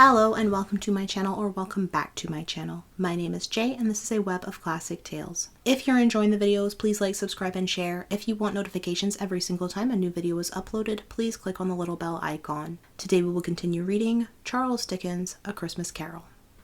Hello and welcome to my channel, or welcome back to my channel. My name is Jay and this is a web of classic tales. If you're enjoying the videos, please like, subscribe, and share. If you want notifications every single time a new video is uploaded, please click on the little bell icon. Today we will continue reading Charles Dickens' A Christmas Carol.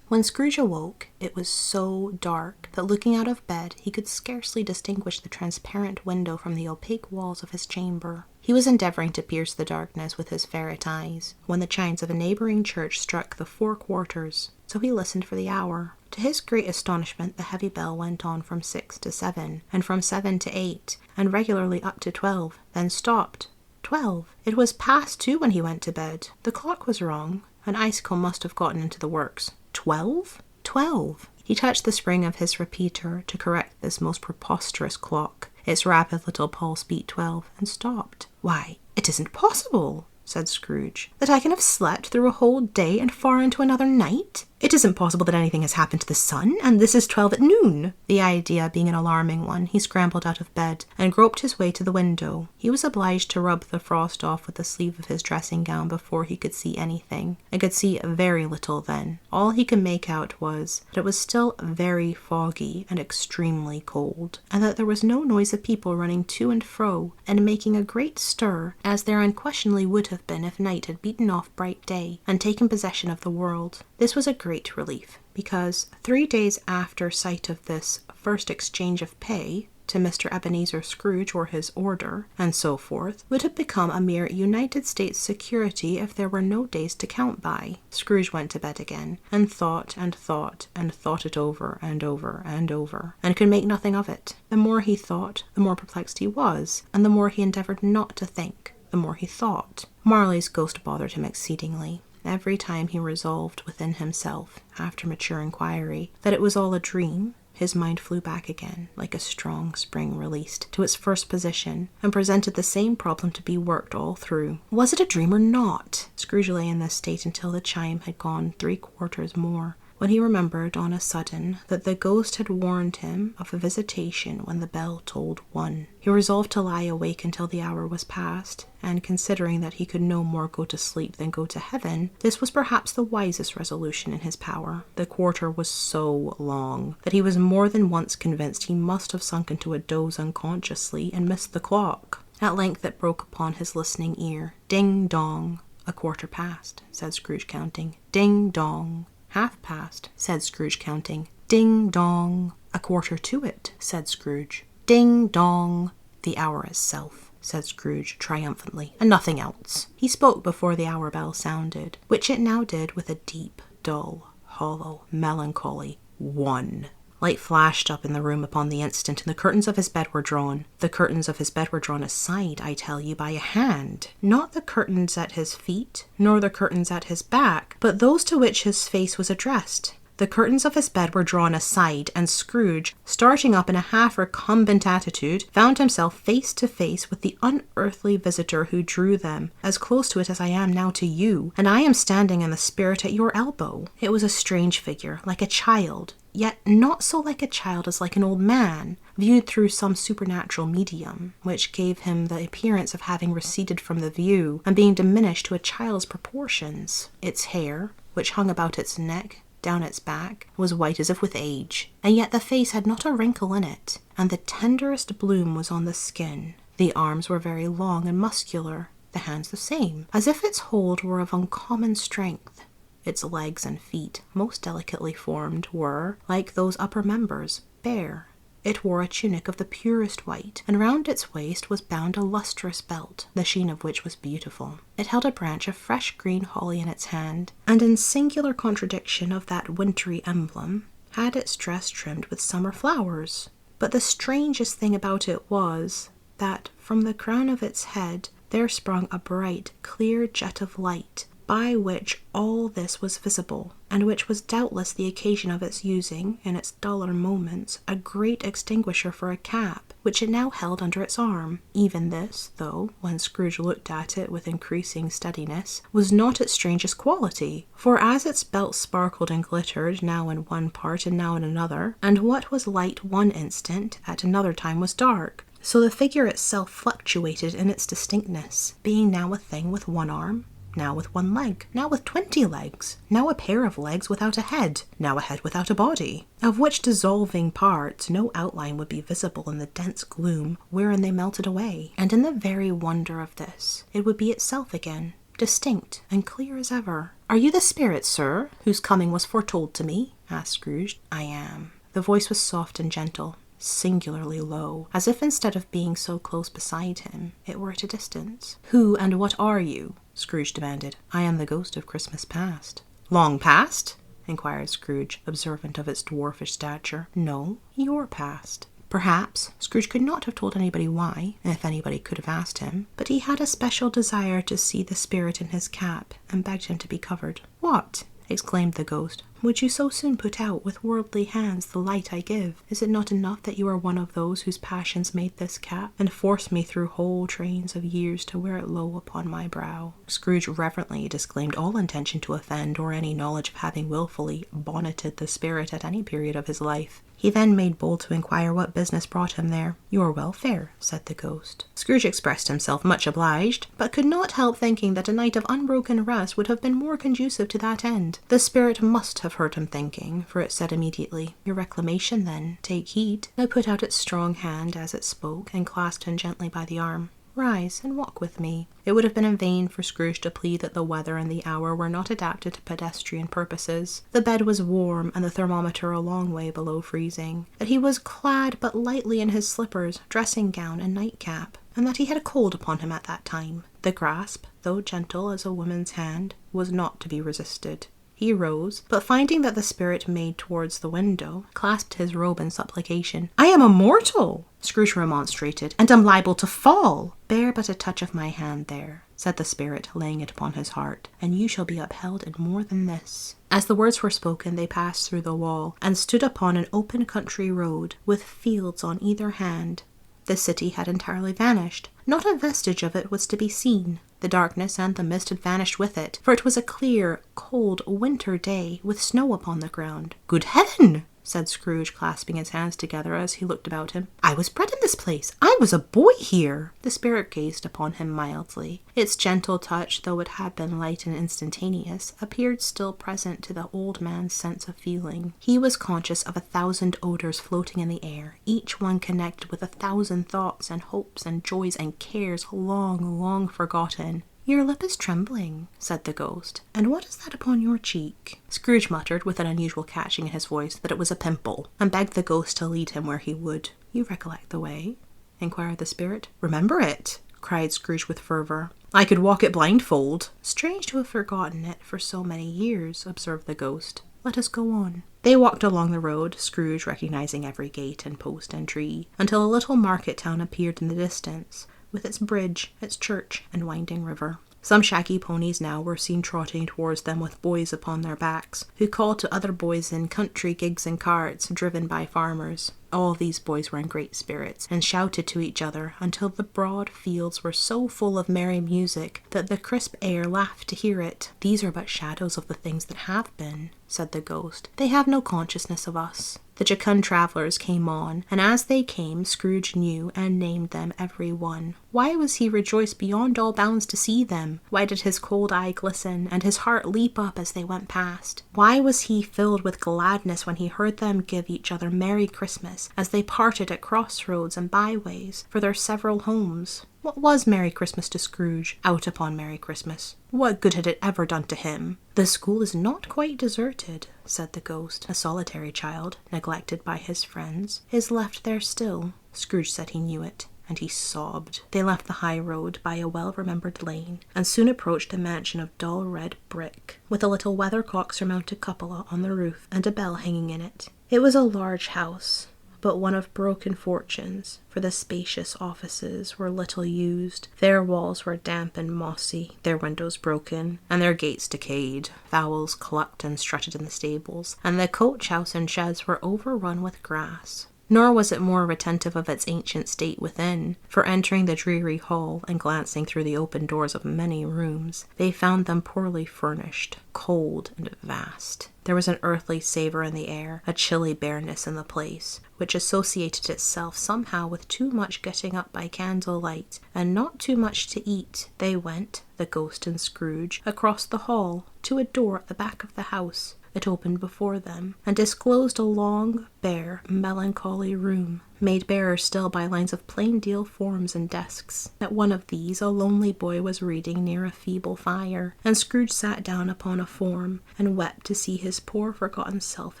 When Scrooge awoke, it was so dark that looking out of bed, he could scarcely distinguish the transparent window from the opaque walls of his chamber. He was endeavouring to pierce the darkness with his ferret eyes, when the chimes of a neighbouring church struck the 4 quarters, so he listened for the hour. To his great astonishment, the heavy bell went on from 6 to 7, and from 7 to 8, and regularly up to 12, then stopped. 12! It was past 2 when he went to bed. The clock was wrong. An icicle must have gotten into the works. 12? 12! He touched the spring of his repeater to correct this most preposterous clock. Its rapid little pulse beat 12 and stopped. "Why, it isn't possible," said Scrooge, "that I can have slept through a whole day and far into another night. It isn't possible that anything has happened to the sun, and this is 12 at noon." The idea being an alarming one, he scrambled out of bed and groped his way to the window. He was obliged to rub the frost off with the sleeve of his dressing gown before he could see anything, and could see very little then. All he could make out was that it was still very foggy and extremely cold, and that there was no noise of people running to and fro and making a great stir, as there unquestionably would have been if night had beaten off bright day and taken possession of the world. This was a great relief, because 3 days after sight of this first exchange of pay to Mr. Ebenezer Scrooge or his order, and so forth, would have become a mere United States security if there were no days to count by. Scrooge went to bed again, and thought and thought and thought it over and over and over, and could make nothing of it. The more he thought, the more perplexed he was, and the more he endeavoured not to think, the more he thought. Marley's ghost bothered him exceedingly. Every time he resolved within himself, after mature inquiry, that it was all a dream, his mind flew back again, like a strong spring released, to its first position, and presented the same problem to be worked all through. Was it a dream or not? Scrooge lay in this state until the chime had gone 3 quarters more, when he remembered on a sudden that the ghost had warned him of a visitation when the bell tolled 1. He resolved to lie awake until the hour was past, and considering that he could no more go to sleep than go to heaven, this was perhaps the wisest resolution in his power. The quarter was so long that he was more than once convinced he must have sunk into a doze unconsciously and missed the clock. At length it broke upon his listening ear. Ding dong. "A quarter past," said Scrooge, counting. Ding dong. "Half past," said Scrooge, counting. Ding dong. "A quarter to it," said Scrooge. Ding dong. "The hour itself," said Scrooge triumphantly, "and nothing else." He spoke before the hour bell sounded, which it now did with a deep, dull, hollow, melancholy 1. Light flashed up in the room upon the instant, and the curtains of his bed were drawn. The curtains of his bed were drawn aside, I tell you, by a hand. Not the curtains at his feet, nor the curtains at his back, but those to which his face was addressed. The curtains of his bed were drawn aside, and Scrooge, starting up in a half-recumbent attitude, found himself face to face with the unearthly visitor who drew them, as close to it as I am now to you, and I am standing in the spirit at your elbow. It was a strange figure, like a child, yet not so like a child as like an old man, viewed through some supernatural medium, which gave him the appearance of having receded from the view, and being diminished to a child's proportions. Its hair, which hung about its neck, down its back, was white as if with age, and yet the face had not a wrinkle in it, and the tenderest bloom was on the skin. The arms were very long and muscular, the hands the same, as if its hold were of uncommon strength. Its legs and feet, most delicately formed, were, like those upper members, bare. It wore a tunic of the purest white, and round its waist was bound a lustrous belt, the sheen of which was beautiful. It held a branch of fresh green holly in its hand, and in singular contradiction of that wintry emblem, had its dress trimmed with summer flowers. But the strangest thing about it was, that from the crown of its head there sprung a bright, clear jet of light, by which all this was visible, and which was doubtless the occasion of its using, in its duller moments, a great extinguisher for a cap, which it now held under its arm. Even this, though, when Scrooge looked at it with increasing steadiness, was not its strangest quality, for as its belt sparkled and glittered, now in one part and now in another, and what was light one instant, at another time was dark, so the figure itself fluctuated in its distinctness, being now a thing with one arm, now with one leg, now with 20 legs, now a pair of legs without a head, now a head without a body, of which dissolving parts no outline would be visible in the dense gloom wherein they melted away. And in the very wonder of this, it would be itself again, distinct and clear as ever. "Are you the spirit, sir, whose coming was foretold to me?" asked Scrooge. "I am." The voice was soft and gentle, singularly low, as if instead of being so close beside him, it were at a distance. "Who and what are you?" Scrooge demanded. "I am the ghost of Christmas past." "Long past?" inquired Scrooge, observant of its dwarfish stature. "No, your past." Perhaps Scrooge could not have told anybody why, if anybody could have asked him, but he had a special desire to see the spirit in his cap, and begged him to be covered. "What?" exclaimed the ghost. "Would you so soon put out with worldly hands the light I give? Is it not enough that you are one of those whose passions made this cap, and forced me through whole trains of years to wear it low upon my brow?" Scrooge reverently disclaimed all intention to offend, or any knowledge of having wilfully bonneted the spirit at any period of his life. He then made bold to inquire what business brought him there. "Your welfare," said the ghost. Scrooge expressed himself much obliged, but could not help thinking that a night of unbroken rest would have been more conducive to that end. The spirit must have heard him thinking, for it said immediately, "Your reclamation, then. Take heed." It put out its strong hand as it spoke, and clasped him gently by the arm. "Rise and walk with me." It would have been in vain for Scrooge to plead that the weather and the hour were not adapted to pedestrian purposes. The bed was warm, and the thermometer a long way below freezing. That he was clad but lightly in his slippers, dressing gown, and nightcap, and that he had a cold upon him at that time. The grasp, though gentle as a woman's hand, was not to be resisted. He rose, but finding that the spirit made towards the window, clasped his robe in supplication. "I am a mortal," Scrooge remonstrated, "and am liable to fall." "Bear but a touch of my hand there," said the spirit, laying it upon his heart, "and you shall be upheld in more than this." As the words were spoken, they passed through the wall, and stood upon an open country road, with fields on either hand. The city had entirely vanished. Not a vestige of it was to be seen. The darkness and the mist had vanished with it, for it was a clear, cold winter day, with snow upon the ground. "Good heaven!" said Scrooge, clasping his hands together as he looked about him. "I was bred in this place. I was a boy here." The spirit gazed upon him mildly. Its gentle touch, though it had been light and instantaneous, appeared still present to the old man's sense of feeling. He was conscious of 1,000 odors floating in the air, each one connected with 1,000 thoughts and hopes and joys and cares long, long forgotten. "Your lip is trembling," said the ghost. "And what is that upon your cheek?" Scrooge muttered, with an unusual catching in his voice, that it was a pimple, and begged the ghost to lead him where he would. "You recollect the way?" inquired the spirit. "Remember it?" cried Scrooge with fervour. "I could walk it blindfold." "Strange to have forgotten it for so many years," observed the ghost. "Let us go on." They walked along the road, Scrooge recognizing every gate and post and tree, until a little market town appeared in the distance, with its bridge, its church, and winding river. Some shaggy ponies now were seen trotting towards them with boys upon their backs, who called to other boys in country gigs and carts, driven by farmers. All these boys were in great spirits, and shouted to each other until the broad fields were so full of merry music that the crisp air laughed to hear it. "These are but shadows of the things that have been," said the ghost. "They have no consciousness of us." The jocund travellers came on, and as they came, Scrooge knew and named them every one. Why was he rejoiced beyond all bounds to see them? Why did his cold eye glisten, and his heart leap up as they went past? Why was he filled with gladness when he heard them give each other Merry Christmas, as they parted at crossroads and byways for their several homes? What was Merry Christmas to Scrooge, out upon Merry Christmas? What good had it ever done to him? "The school is not quite deserted," said the ghost. "A solitary child, neglected by his friends, is left there still." Scrooge said he knew it, and he sobbed. They left the high road by a well-remembered lane, and soon approached a mansion of dull red brick, with a little weathercock-surmounted cupola on the roof and a bell hanging in it. It was a large house, but one of broken fortunes, for the spacious offices were little used. Their walls were damp and mossy, their windows broken, and their gates decayed. Fowls clucked and strutted in the stables, and the coach-house and sheds were overrun with grass. Nor was it more retentive of its ancient state within, for entering the dreary hall and glancing through the open doors of many rooms, they found them poorly furnished, cold and vast. There was an earthly savour in the air, a chilly bareness in the place, which associated itself somehow with too much getting up by candlelight, and not too much to eat. They went, the ghost and Scrooge, across the hall, to a door at the back of the house. It opened before them, and disclosed a long, bare, melancholy room, made barer still by lines of plain deal forms and desks. At one of these a lonely boy was reading near a feeble fire, and Scrooge sat down upon a form, and wept to see his poor forgotten self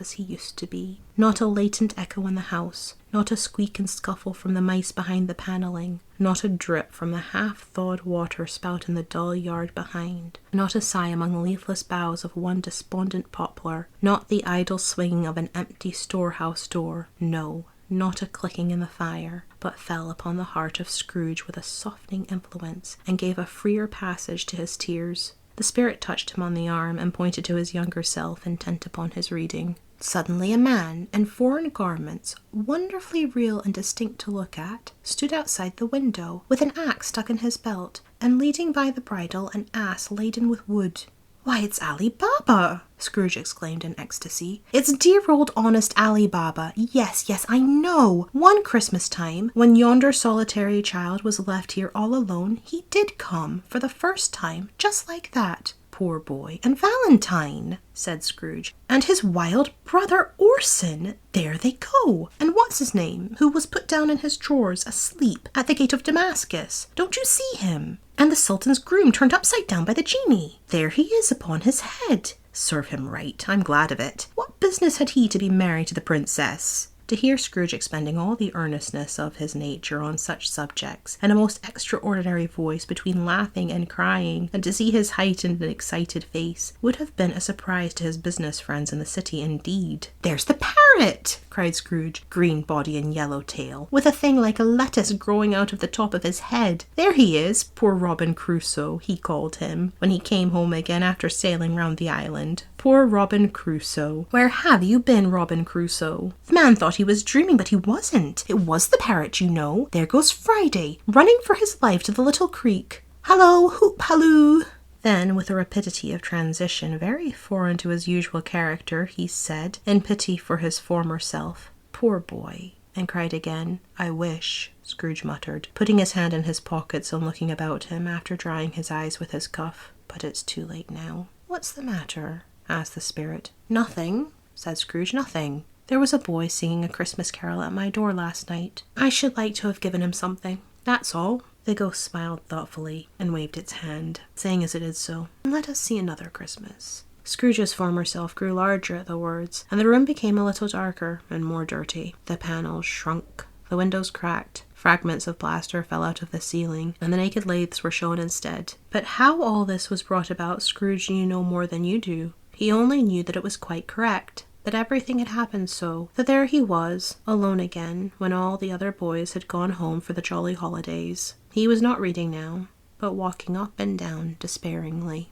as he used to be. Not a latent echo in the house, not a squeak and scuffle from the mice behind the panelling, not a drip from the half-thawed water spout in the dull yard behind, not a sigh among the leafless boughs of one despondent poplar, not the idle swinging of an empty storehouse door, no, not a clicking in the fire, but fell upon the heart of Scrooge with a softening influence, and gave a freer passage to his tears. The spirit touched him on the arm, and pointed to his younger self, intent upon his reading. Suddenly a man, in foreign garments, wonderfully real and distinct to look at, stood outside the window, with an axe stuck in his belt, and leading by the bridle an ass laden with wood. "Why, it's Ali Baba!" Scrooge exclaimed in ecstasy. "It's dear old honest Ali Baba. Yes, yes, I know. One Christmas time, when yonder solitary child was left here all alone, he did come, for the first time, just like that. Poor boy. And Valentine," said Scrooge, "and his wild brother Orson, there they go. And what's his name, who was put down in his drawers asleep at the gate of Damascus? Don't you see him? And the Sultan's groom turned upside down by the genie. There he is upon his head. Serve him right. I'm glad of it. What business had he to be married to the princess?" To hear Scrooge expending all the earnestness of his nature on such subjects, in a most extraordinary voice between laughing and crying, and to see his heightened and excited face, would have been a surprise to his business friends in the city indeed. "There's the parrot!" cried Scrooge, green body and yellow tail, with a thing like a lettuce growing out of the top of his head. "There he is, poor Robin Crusoe," he called him, when he came home again after sailing round the island. "Poor Robin Crusoe. Where have you been, Robin Crusoe?" The man thought he was dreaming, but he wasn't. It was the parrot, you know. There goes Friday, running for his life to the little creek. "Hallo, hoop, halloo!" Then, with a rapidity of transition very foreign to his usual character, he said, in pity for his former self, "Poor boy," and cried again. "I wish," Scrooge muttered, putting his hand in his pockets and looking about him after drying his eyes with his cuff. "But it's too late now." "What's the matter?" asked the spirit. "Nothing," said Scrooge, "nothing. There was a boy singing a Christmas carol at my door last night. I should like to have given him something. That's all." The ghost smiled thoughtfully and waved its hand, saying as it did so, "Let us see another Christmas." Scrooge's former self grew larger at the words, and the room became a little darker and more dirty. The panels shrunk, the windows cracked, fragments of plaster fell out of the ceiling, and the naked laths were shown instead. But how all this was brought about, Scrooge knew no more than you do. He only knew that it was quite correct, that everything had happened so, that there he was, alone again, when all the other boys had gone home for the jolly holidays. He was not reading now, but walking up and down despairingly.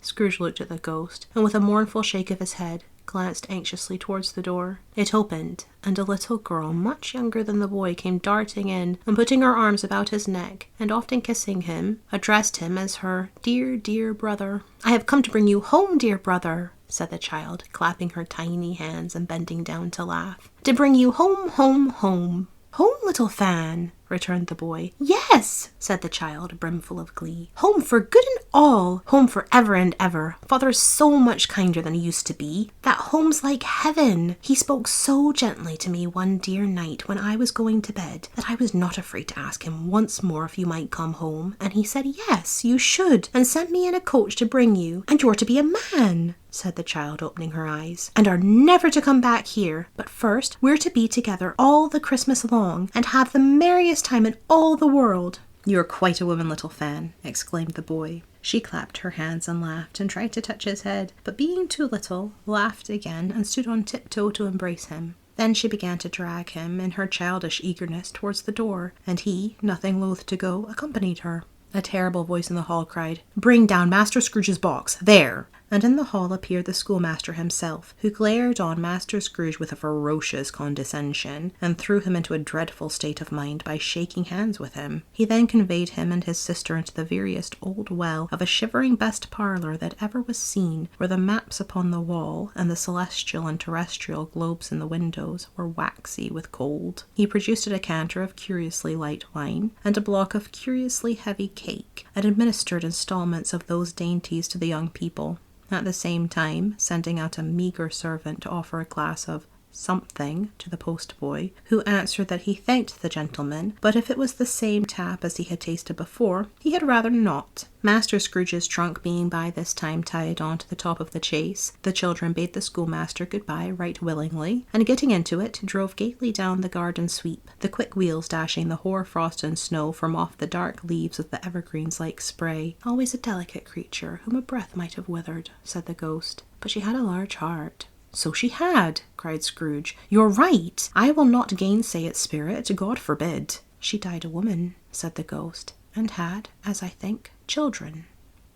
Scrooge looked at the ghost, and with a mournful shake of his head, glanced anxiously towards the door. It opened, and a little girl, much younger than the boy, came darting in, and putting her arms about his neck, and often kissing him, addressed him as her dear, dear brother. "I have come to bring you home, dear brother," said the child, clapping her tiny hands and bending down to laugh. "To bring you home, home, home." "Home, little Fan," returned the boy. "Yes," said the child, brimful of glee. "Home for good and all. Home for ever and ever. Father's so much kinder than he used to be. That home's like heaven. He spoke so gently to me one dear night when I was going to bed that I was not afraid to ask him once more if you might come home. And he said yes, you should, and sent me in a coach to bring you. And you're to be a man," said the child, opening her eyes, "and are never to come back here. But first, we're to be together all the Christmas long, and have the merriest time in all the world." "You're quite a woman, little Fan," exclaimed the boy. She clapped her hands and laughed, and tried to touch his head, but being too little, laughed again, and stood on tiptoe to embrace him. Then she began to drag him, in her childish eagerness, towards the door, and he, nothing loath to go, accompanied her. A terrible voice in the hall cried, "Bring down Master Scrooge's box, there!" and in the hall appeared the schoolmaster himself, who glared on Master Scrooge with a ferocious condescension, and threw him into a dreadful state of mind by shaking hands with him. He then conveyed him and his sister into the veriest old well of a shivering best parlour that ever was seen, where the maps upon the wall, and the celestial and terrestrial globes in the windows, were waxy with cold. He produced a decanter of curiously light wine, and a block of curiously heavy cake, and administered instalments of those dainties to the young people, at the same time sending out a meagre servant to offer a glass of something to the postboy, who answered that he thanked the gentleman, but if it was the same tap as he had tasted before, he had rather not. Master Scrooge's trunk being by this time tied on to the top of the chaise, the children bade the schoolmaster good-bye right willingly, and getting into it, drove gaily down the garden sweep, the quick wheels dashing the hoar frost and snow from off the dark leaves of the evergreens like spray. Always a delicate creature, whom a breath might have withered, said the ghost, but she had a large heart. So she had, cried Scrooge. You're right. I will not gainsay it, spirit. God forbid. She died a woman, said the ghost, and had, as I think, children.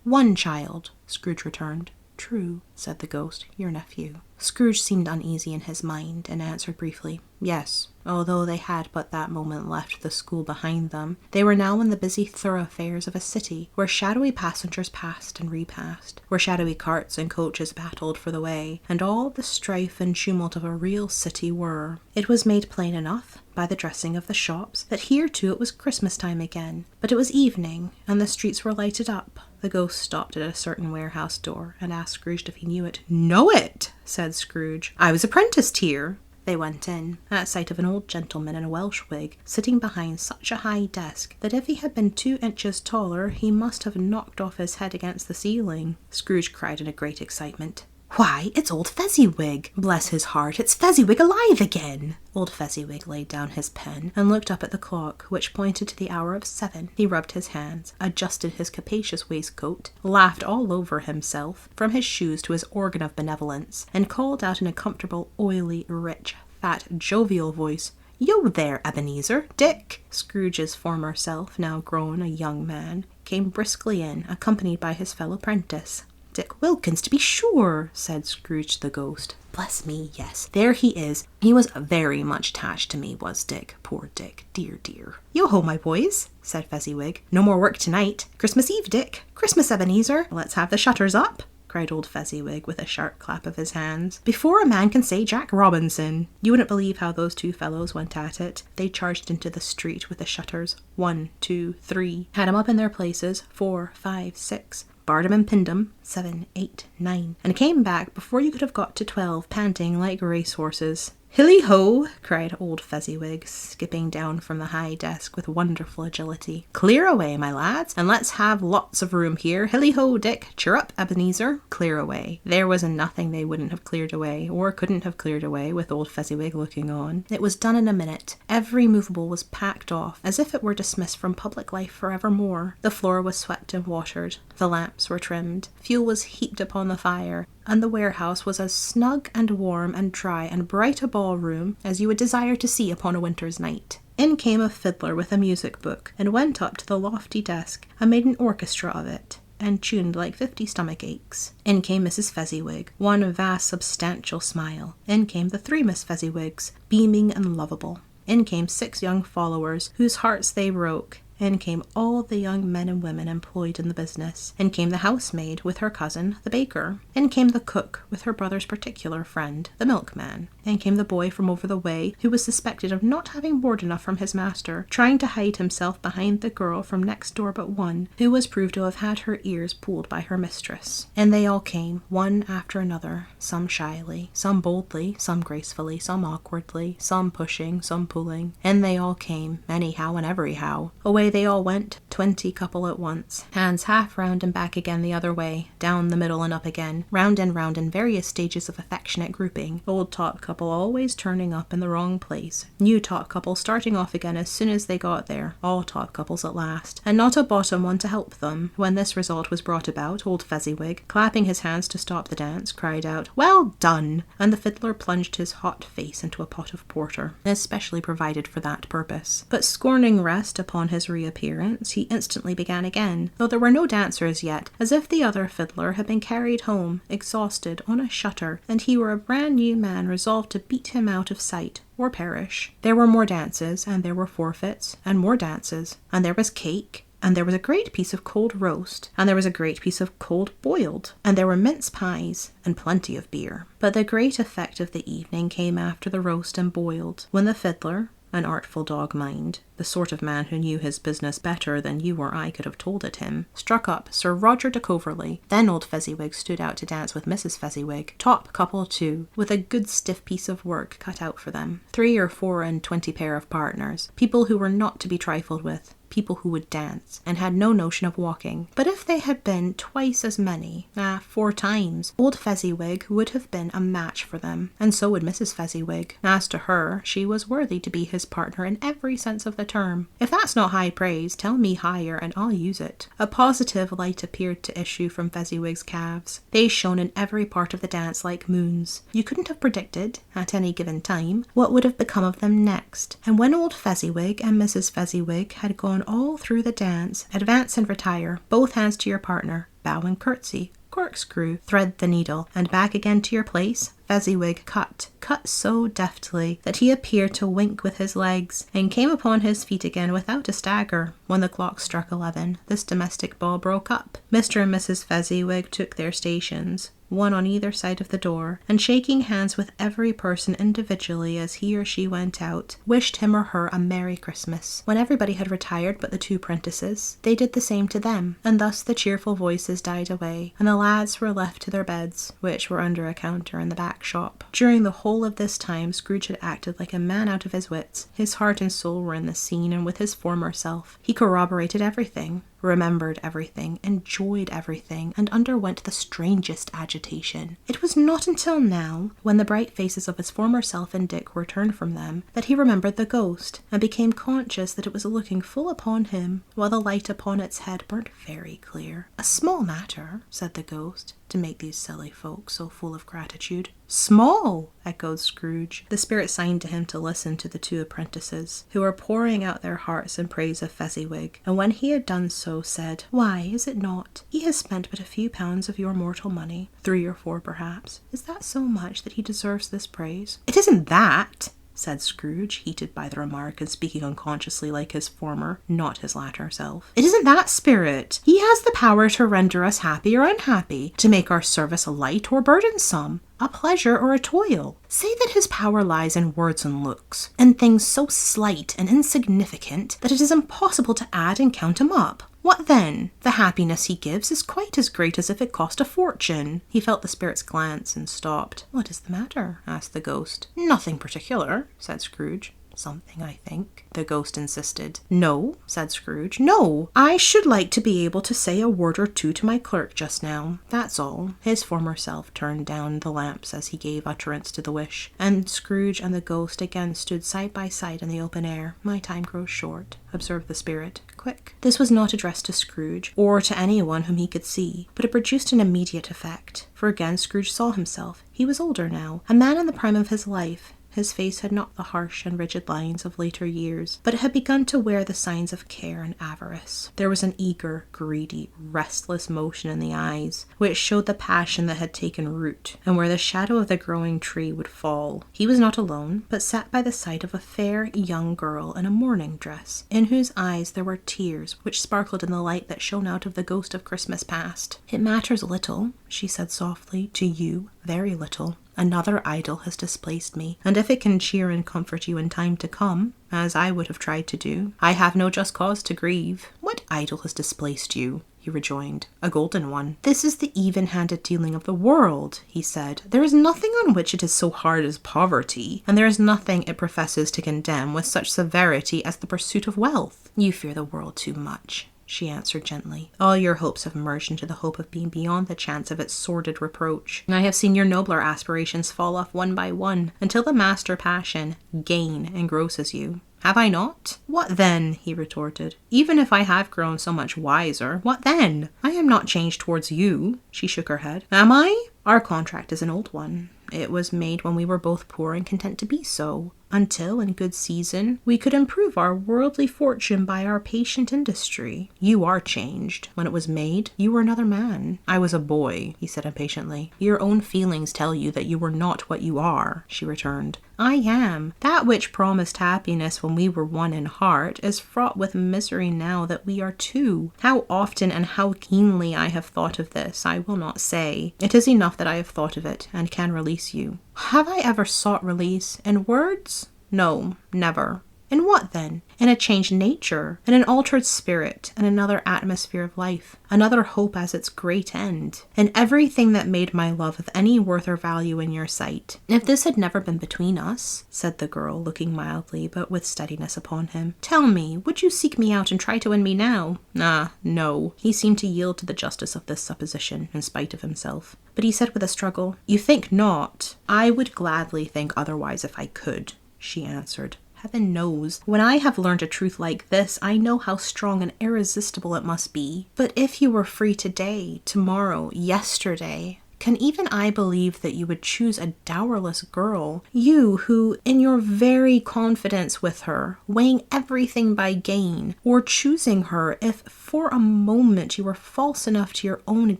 One child, Scrooge returned. True, said the ghost, your nephew. Scrooge seemed uneasy in his mind, and answered briefly, yes, although they had but that moment left the school behind them. They were now in the busy thoroughfares of a city, where shadowy passengers passed and repassed, where shadowy carts and coaches battled for the way, and all the strife and tumult of a real city were. It was made plain enough, by the dressing of the shops, that here too it was Christmas time again, but it was evening, and the streets were lighted up. The ghost stopped at a certain warehouse door, and asked Scrooge if he knew it. Know it, said Scrooge. I was apprenticed here. They went in, at sight of an old gentleman in a Welsh wig, sitting behind such a high desk that if he had been 2 inches taller, he must have knocked off his head against the ceiling. Scrooge cried in a great excitement, Why, it's old Fezziwig! Bless his heart, it's Fezziwig alive again! Old Fezziwig laid down his pen and looked up at the clock, which pointed to the hour of 7. He rubbed his hands, adjusted his capacious waistcoat, laughed all over himself, from his shoes to his organ of benevolence, and called out in a comfortable, oily, rich, fat, jovial voice, Yo there, Ebenezer! Dick! Scrooge's former self, now grown a young man, came briskly in, accompanied by his fellow apprentice. Dick Wilkins, to be sure, said Scrooge to the ghost. Bless me, yes, there he is. He was very much attached to me, was Dick. Poor Dick, dear, dear. Yo-ho, my boys, said Fezziwig. No more work tonight. Christmas Eve, Dick. Christmas, Ebenezer. Let's have the shutters up, cried old Fezziwig with a sharp clap of his hands, before a man can say Jack Robinson. You wouldn't believe how those two fellows went at it. They charged into the street with the shutters. 1, 2, 3. Had 'em up in their places. 4, 5, 6. Barred 'em and pinned 'em. 7, 8, 9. And came back before you could have got to 12, panting like racehorses. Hilly-ho! cried old Fezziwig, skipping down from the high desk with wonderful agility. Clear away, my lads, and let's have lots of room here. Hilly-ho, Dick! Cheer up, Ebenezer! Clear away. There was nothing they wouldn't have cleared away, or couldn't have cleared away, with old Fezziwig looking on. It was done in a minute. Every movable was packed off, as if it were dismissed from public life forevermore. The floor was swept and watered. The lamps were trimmed. Fuel was heaped upon the fire, and the warehouse was as snug and warm and dry and bright a ballroom as you would desire to see upon a winter's night. In came a fiddler with a music book, and went up to the lofty desk, and made an orchestra of it, and tuned like 50 stomach aches. In came Mrs. Fezziwig, one vast substantial smile. In came the 3 Miss Fezziwigs, beaming and lovable. In came 6 young followers, whose hearts they broke. In came all the young men and women employed in the business. In came the housemaid with her cousin, the baker. In came the cook with her brother's particular friend, the milkman. In came the boy from over the way, who was suspected of not having board enough from his master, trying to hide himself behind the girl from next door but one, who was proved to have had her ears pulled by her mistress. And they all came, one after another, some shyly, some boldly, some gracefully, some awkwardly, some pushing, some pulling. And they all came, anyhow and everyhow. Away they all went, 20 couple at once, hands half round and back again the other way, down the middle and up again, round in various stages of affectionate grouping, old top couple always turning up in the wrong place, new top couple starting off again as soon as they got there, all top couples at last, and not a bottom one to help them. When this result was brought about, old Fezziwig, clapping his hands to stop the dance, cried out, Well done! And the fiddler plunged his hot face into a pot of porter, especially provided for that purpose, but scorning rest upon his reappearance, he instantly began again, though there were no dancers yet, as if the other fiddler had been carried home, exhausted, on a shutter, and he were a brand new man resolved to beat him out of sight, or perish. There were more dances, and there were forfeits, and more dances, and there was cake, and there was a great piece of cold roast, and there was a great piece of cold boiled, and there were mince pies, and plenty of beer. But the great effect of the evening came after the roast and boiled, when the fiddler, an artful dog mind, the sort of man who knew his business better than you or I could have told it him, struck up Sir Roger de Coverley. Then old Fezziwig stood out to dance with Mrs. Fezziwig, top couple too, with a good stiff piece of work cut out for them. 3 or 4 and 20 pair of partners, people who were not to be trifled with, people who would dance, and had no notion of walking. But if they had been twice as many, 4 times, old Fezziwig would have been a match for them, and so would Mrs. Fezziwig. As to her, she was worthy to be his partner in every sense of the term. If that's not high praise, tell me higher and I'll use it. A positive light appeared to issue from Fezziwig's calves. They shone in every part of the dance like moons. You couldn't have predicted, at any given time, what would have become of them next. And when old Fezziwig and Mrs. Fezziwig had gone all through the dance, advance and retire, both hands to your partner, bow and curtsy, corkscrew, thread the needle, and back again to your place, Fezziwig cut so deftly that he appeared to wink with his legs, and came upon his feet again without a stagger. When the clock struck 11, this domestic ball broke up. Mr. and Mrs. Fezziwig took their stations, one on either side of the door, and shaking hands with every person individually as he or she went out, wished him or her a Merry Christmas. When everybody had retired but the 2 prentices, they did the same to them, and thus the cheerful voices died away, and the lads were left to their beds, which were under a counter in the back shop. During the whole of this time, Scrooge had acted like a man out of his wits. His heart and soul were in the scene, and with his former self. He corroborated everything, remembered everything, enjoyed everything, and underwent the strangest agitation. It was not until now, when the bright faces of his former self and Dick were turned from them, that he remembered the ghost, and became conscious that it was looking full upon him, while the light upon its head burnt very clear. "A small matter," said the ghost, "to make these silly folk so full of gratitude." "Small!" echoed Scrooge. The spirit signed to him to listen to the 2 apprentices, who were pouring out their hearts in praise of Fezziwig, and when he had done so, said, "Why, is it not? He has spent but a few pounds of your mortal money, 3 or 4 perhaps. Is that so much that he deserves this praise?" "It isn't that," said Scrooge, heated by the remark, and speaking unconsciously like his former, not his latter self. "It isn't that, spirit. He has the power to render us happy or unhappy, to make our service light or burdensome, a pleasure or a toil. Say that his power lies in words and looks, in things so slight and insignificant that it is impossible to add and count him up. What then? The happiness he gives is quite as great as if it cost a fortune." He felt the spirit's glance and stopped. "What is the matter?" asked the ghost. "Nothing particular," said Scrooge. "Something, I think," the ghost insisted. "No," said Scrooge. "No. I should like to be able to say a word or 2 to my clerk just now. That's all." His former self turned down the lamps as he gave utterance to the wish, and Scrooge and the ghost again stood side by side in the open air. "My time grows short," observed the spirit. "Quick." This was not addressed to Scrooge, or to anyone whom he could see, but it produced an immediate effect. For again Scrooge saw himself. He was older now, a man in the prime of his life. His face had not the harsh and rigid lines of later years, but it had begun to wear the signs of care and avarice. There was an eager, greedy, restless motion in the eyes, which showed the passion that had taken root, and where the shadow of the growing tree would fall. He was not alone, but sat by the side of a fair young girl in a mourning dress, in whose eyes there were tears which sparkled in the light that shone out of the ghost of Christmas past. "It matters little," she said softly, "to you, very little. Another idol has displaced me, and if it can cheer and comfort you in time to come, as I would have tried to do, I have no just cause to grieve." "What idol has displaced you?" he rejoined. "A golden one." "This is the even-handed dealing of the world," he said. "There is nothing on which it is so hard as poverty, and there is nothing it professes to condemn with such severity as the pursuit of wealth." "You fear the world too much," she answered gently. "All your hopes have merged into the hope of being beyond the chance of its sordid reproach. I have seen your nobler aspirations fall off one by one, until the master passion, gain, engrosses you. Have I not?" "What then?" he retorted. "Even if I have grown so much wiser, what then? I am not changed towards you." She shook her head. "Am I? Our contract is an old one. It was made when we were both poor and content to be so. until, in good season, we could improve our worldly fortune by our patient industry. You are changed. When it was made, you were another man. I was a boy, he said impatiently. Your own feelings tell you that you were not what you are, she returned. I am. That which promised happiness when we were one in heart is fraught with misery now that we are two. How often and how keenly I have thought of this, I will not say. It is enough that I have thought of it and can release you. Have I ever sought release? In words? No, never. In what then? In a changed nature, in an altered spirit, in another atmosphere of life, another hope as its great end, in everything that made my love of any worth or value in your sight. If this had never been between us, said the girl, looking mildly but with steadiness upon him, tell me, would you seek me out and try to win me now? Ah, no. He seemed to yield to the justice of this supposition, in spite of himself. But he said with a struggle, You think not? I would gladly think otherwise if I could, she answered. Heaven knows, when I have learned a truth like this, I know how strong and irresistible it must be. But if you were free today, tomorrow, yesterday, can even I believe that you would choose a dowerless girl? You who, in your very confidence with her, weighing everything by gain, or choosing her if for a moment you were false enough to your own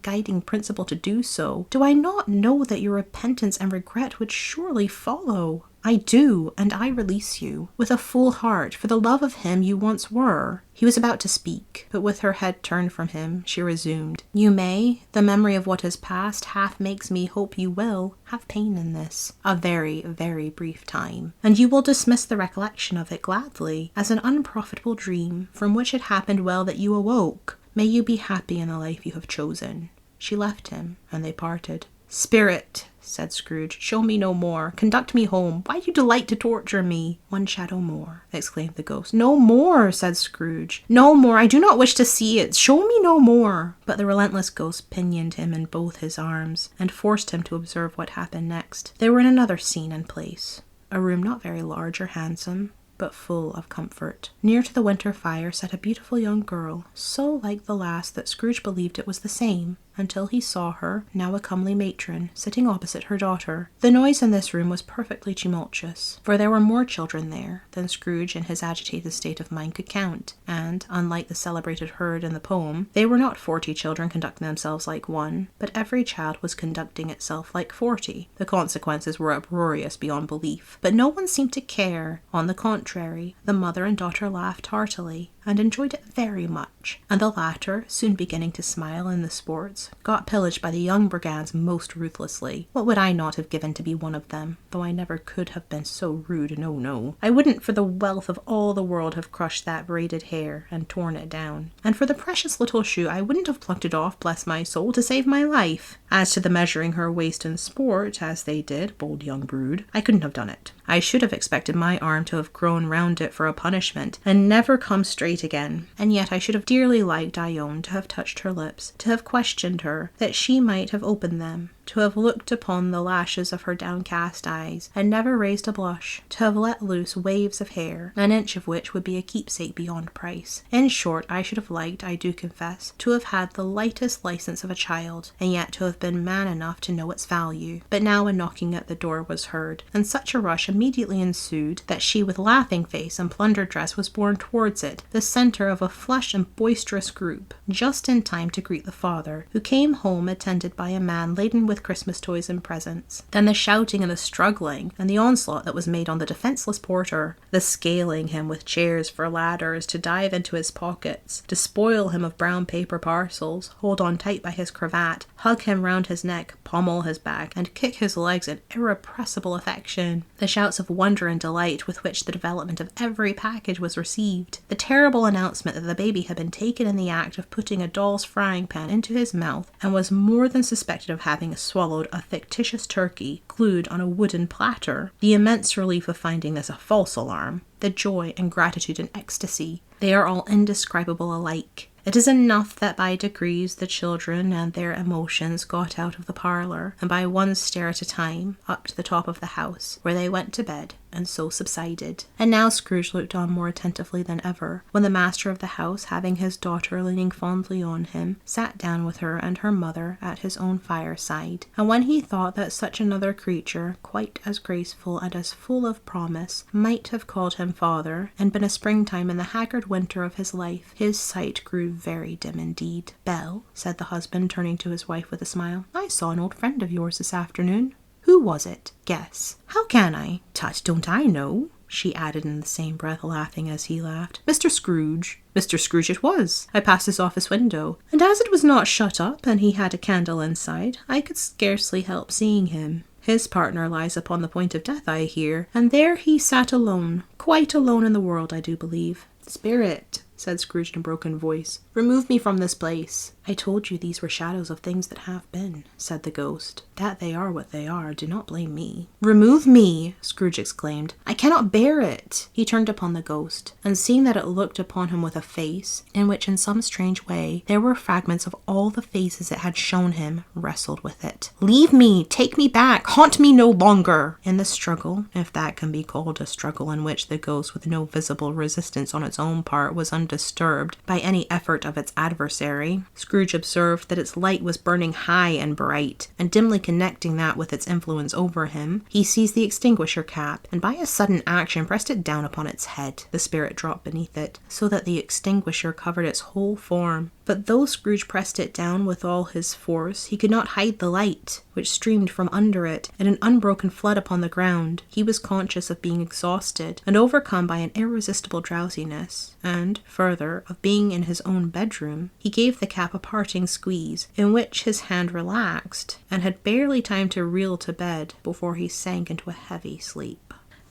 guiding principle to do so, do I not know that your repentance and regret would surely follow? I do, and I release you, with a full heart, for the love of him you once were. He was about to speak, but with her head turned from him, she resumed. You may, the memory of what has passed half makes me hope you will, have pain in this, a very, very brief time, and you will dismiss the recollection of it gladly, as an unprofitable dream, from which it happened well that you awoke. May you be happy in the life you have chosen. She left him, and they parted. Spirit, said Scrooge, show me no more. Conduct me home. Why do you delight to torture me? One shadow more, exclaimed the ghost. No more, said Scrooge. No more. I do not wish to see it. Show me no more. But the relentless ghost pinioned him in both his arms, and forced him to observe what happened next. They were in another scene and place. A room not very large or handsome, but full of comfort. Near to the winter fire sat a beautiful young girl, so like the last that Scrooge believed it was the same, until he saw her, now a comely matron, sitting opposite her daughter. The noise in this room was perfectly tumultuous, for there were more children there than Scrooge in his agitated state of mind could count, and, unlike the celebrated herd in the poem, they were not 40 children conducting themselves like one, but every child was conducting itself like 40. The consequences were uproarious beyond belief, but no one seemed to care. On the contrary, the mother and daughter laughed heartily, and enjoyed it very much, and the latter, soon beginning to smile in the sports, got pillaged by the young brigands most ruthlessly. What would I not have given to be one of them, though I never could have been so rude, no. I wouldn't for the wealth of all the world have crushed that braided hair and torn it down, and for the precious little shoe I wouldn't have plucked it off, bless my soul, to save my life. As to the measuring her waist in sport, as they did, bold young brood, I couldn't have done it. I should have expected my arm to have grown round it for a punishment, and never come straight again. And yet I should have dearly liked, I own, to have touched her lips, to have questioned her, that she might have opened them, to have looked upon the lashes of her downcast eyes, and never raised a blush, to have let loose waves of hair, an inch of which would be a keepsake beyond price. In short, I should have liked, I do confess, to have had the lightest license of a child, and yet to have been man enough to know its value. But now a knocking at the door was heard, and such a rush immediately ensued that she, with laughing face and plundered dress, was borne towards it, the centre of a flushed and boisterous group, just in time to greet the father, who came home attended by a man laden with Christmas toys and presents. Then the shouting and the struggling, and the onslaught that was made on the defenceless porter, the scaling him with chairs for ladders, to dive into his pockets, to spoil him of brown paper parcels, hold on tight by his cravat, hug him round his neck, pommel his back, and kick his legs in irrepressible affection. The shouts of wonder and delight with which the development of every package was received. The terrible announcement that the baby had been taken in the act of putting a doll's frying pan into his mouth, and was more than suspected of having swallowed a fictitious turkey glued on a wooden platter. The immense relief of finding this a false alarm. The joy and gratitude and ecstasy. They are all indescribable alike. It is enough that by degrees the children and their emotions got out of the parlour, and by one stair at a time, up to the top of the house, where they went to bed and so subsided. And now Scrooge looked on more attentively than ever, when the master of the house, having his daughter leaning fondly on him, sat down with her and her mother at his own fireside. And when he thought that such another creature, quite as graceful and as full of promise, might have called him father, and been a springtime in the haggard winter of his life, his sight grew very dim indeed. "Belle," said the husband, turning to his wife with a smile, "I saw an old friend of yours this afternoon." "Who was it? Guess." "How can I? Tut, don't I know?" she added in the same breath, laughing as he laughed. "Mr. Scrooge." "Mr. Scrooge it was. I passed his office window, and as it was not shut up and he had a candle inside, I could scarcely help seeing him. His partner lies upon the point of death, I hear, and there he sat alone, quite alone in the world, I do believe." "Spirit," said Scrooge in a broken voice, "remove me from this place." "I told you these were shadows of things that have been," said the ghost. "That they are what they are, do not blame me." "Remove me!" Scrooge exclaimed. "I cannot bear it." He turned upon the ghost, and seeing that it looked upon him with a face, in which in some strange way there were fragments of all the faces it had shown him, wrestled with it. "Leave me! Take me back! Haunt me no longer!" In the struggle, if that can be called a struggle in which the ghost, with no visible resistance on its own part, was undisturbed by any effort of its adversary, Scrooge observed that its light was burning high and bright, and dimly connecting that with its influence over him, he seized the extinguisher cap, and by a sudden action pressed it down upon its head. The spirit dropped beneath it, so that the extinguisher covered its whole form. But though Scrooge pressed it down with all his force, he could not hide the light, which streamed from under it in an unbroken flood upon the ground. He was conscious of being exhausted, and overcome by an irresistible drowsiness, and, further, of being in his own bedroom. He gave the cap a parting squeeze, in which his hand relaxed, and had barely time to reel to bed before he sank into a heavy sleep.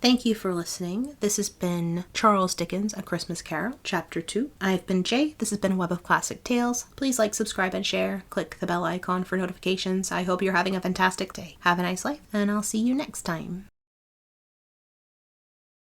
Thank you for listening. This has been Charles Dickens' A Christmas Carol, Chapter 2. I've been Jay. This has been a Web of Classic Tales. Please like, subscribe, and share. Click the bell icon for notifications. I hope you're having a fantastic day. Have a nice life, and I'll see you next time.